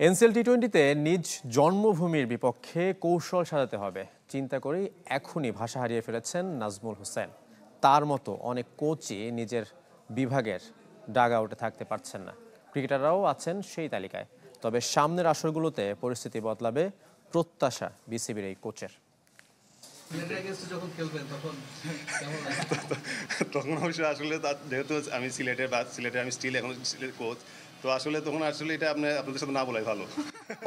NCL টি-20তে নিজ জন্মভূমির বিপক্ষে কৌশল সাজাতে হবে চিন্তা করেই এখনই ভাষা হারিয়ে ফেলেছেন নাজমুল হোসেন। তার মতো অনেক কোচই নিজের বিভাগের ডাগ আউটে থাকতে পারছেন না। ক্রিকেটাররাও আছেন সেই তালিকায়। তবে সামনের আসরগুলোতে পরিস্থিতি বদলাবে প্রত্যাশা বিসিবির এই কোচের। তখন অবশ্য আসলে যেহেতু আমি সিলেটের আমি স্টিল এখন কোচ, তো আসলে তখন আসলে এটা আপনাদের সাথে না বলাই ভালো।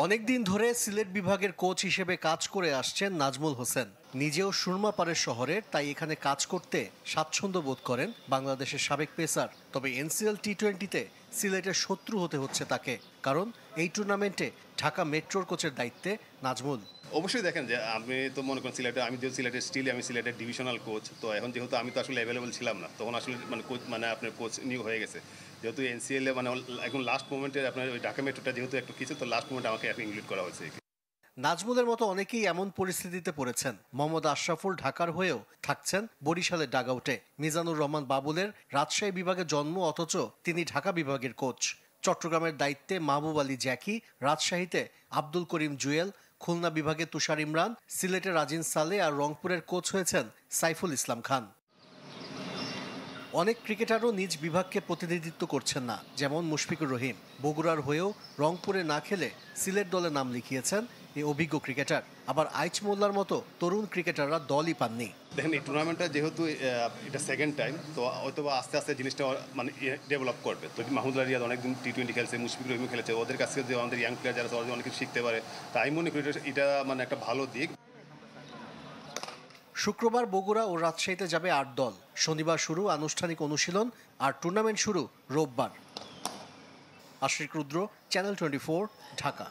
অনেকদিন ধরে সিলেট বিভাগের কোচ হিসেবে কাজ করে আসছেন নাজমুল হোসেন। নিজেও সুরমাপাড়ের শহরের, তাই এখানে কাজ করতে স্বাচ্ছন্দ্য বোধ করেন বাংলাদেশের সাবেক পেসার। তবে এনসিএল টি-20তে সিলেটের শত্রু হতে হচ্ছে তাকে, কারণ এই টুর্নামেন্টে ঢাকা মেট্রোর কোচের দায়িত্বে নাজমুল। অবশ্যই দেখেন যে আমি তো মনে করেন আমি যেহেতু সিলেটের স্টিল আমি সিলেটের ডিভিশনাল কোচ, তো এখন যেহেতু আমি তো আসলে অ্যাভেলেবল ছিলাম না, তখন আসলে কোচ আপনার কোচ নিয়োগ হয়ে গেছে। যেহেতু এনসিএল এখন লাস্ট মোমেন্টে আপনার ওই ঢাকা মেট্রোটা যেহেতু একটু কিছু, তো লাস্ট মোমেন্টে আমাকে এখন ইনক্লুড করা হয়েছে। নাজমুলের মতো অনেকেই এমন পরিস্থিতিতে পড়েছেন। মোহাম্মদ আশরাফুল ঢাকার হয়েও থাকছেন বরিশালের ডাগআউটে। মিজানুর রহমান বাবুলের রাজশাহী বিভাগে জন্ম, অথচ তিনি ঢাকা বিভাগের কোচ। চট্টগ্রামের দায়িত্বে মাহবুব আলী জ্যাকি, রাজশাহীতে আব্দুল করিম জুয়েল, খুলনা বিভাগে তুষার ইমরান, সিলেটের রাজিন সালে আর রংপুরের কোচ হয়েছেন সাইফুল ইসলাম খান। অনেক ক্রিকেটারও নিজ বিভাগকে প্রতিনিধিত্ব করছেন না, যেমন মুশফিকুর রহিম। বগুড়ার হয়েও রংপুরে না খেলে সিলেট দলে নাম লিখিয়েছেন এই অভিজ্ঞ ক্রিকেটার। আবার আইচ মোল্লার মতো তরুণ ক্রিকেটাররা দলই পাননি। দেখেন, এই টুর্নামেন্টটা যেহেতু এটা সেকেন্ড টাইম, তো হয়তো আস্তে আস্তে জিনিসটা ডেভেলপ করবে। তো মাহমুদুল্লাহ রিয়াদ অনেকদিন টি-20 খেলছে, মুশফিকুর রহিম খেলেছে, ওদের কাছ থেকে যে আমাদের ইয়াং প্লেয়ার যারা আছে অনেক কিছু শিখতে পারে। তাই মনে করি এটা একটা ভালো দিক। শুক্রবার বগুড়া ও রাজশাহীতে যাবে ৮ দল। শনিবার শুরু আনুষ্ঠানিক অনুশীলন, আর টুর্নামেন্ট শুরু রোববার। আশিক রুদ্র, চ্যানেল 24, ঢাকা।